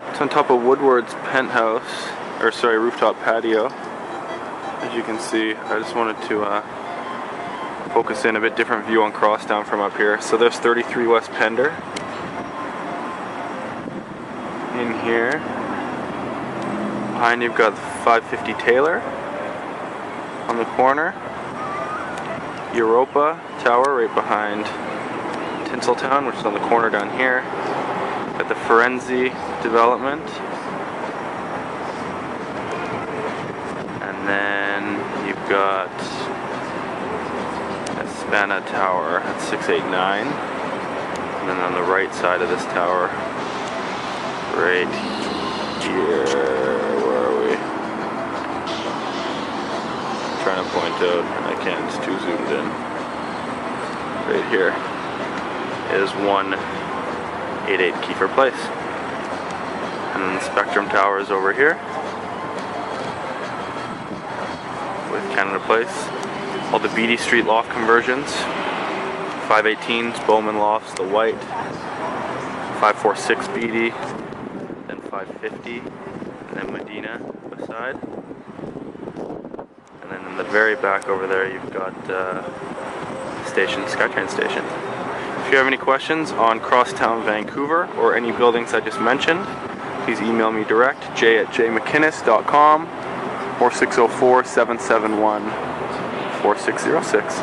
It's on top of Woodwards penthouse, or sorry, rooftop patio. As you can see, I just wanted to focus in a bit different view on Crosstown from up here. So there's 33 West Pender. In here, behind you've got 550 Taylor. On the corner, Europa Tower right behind Tinseltown, which is on the corner down here. Got the Firenze development. And then you've got Espana Tower at 689. And then on the right side of this tower, right here, where are we? I'm trying to point out, and I can't, it's too zoomed in. Right here is 188 Kiefer Place. And then the Spectrum Tower is over here with Canada Place. All the Beatty Street loft conversions. 518s, Bowman lofts, the white. 546 Beatty, then 550, and then Medina beside. And then in the very back over there you've got station, SkyTrain station. If you have any questions on Crosstown Vancouver or any buildings I just mentioned, please email me direct, j@jmckinnes.com or 604-771-4606.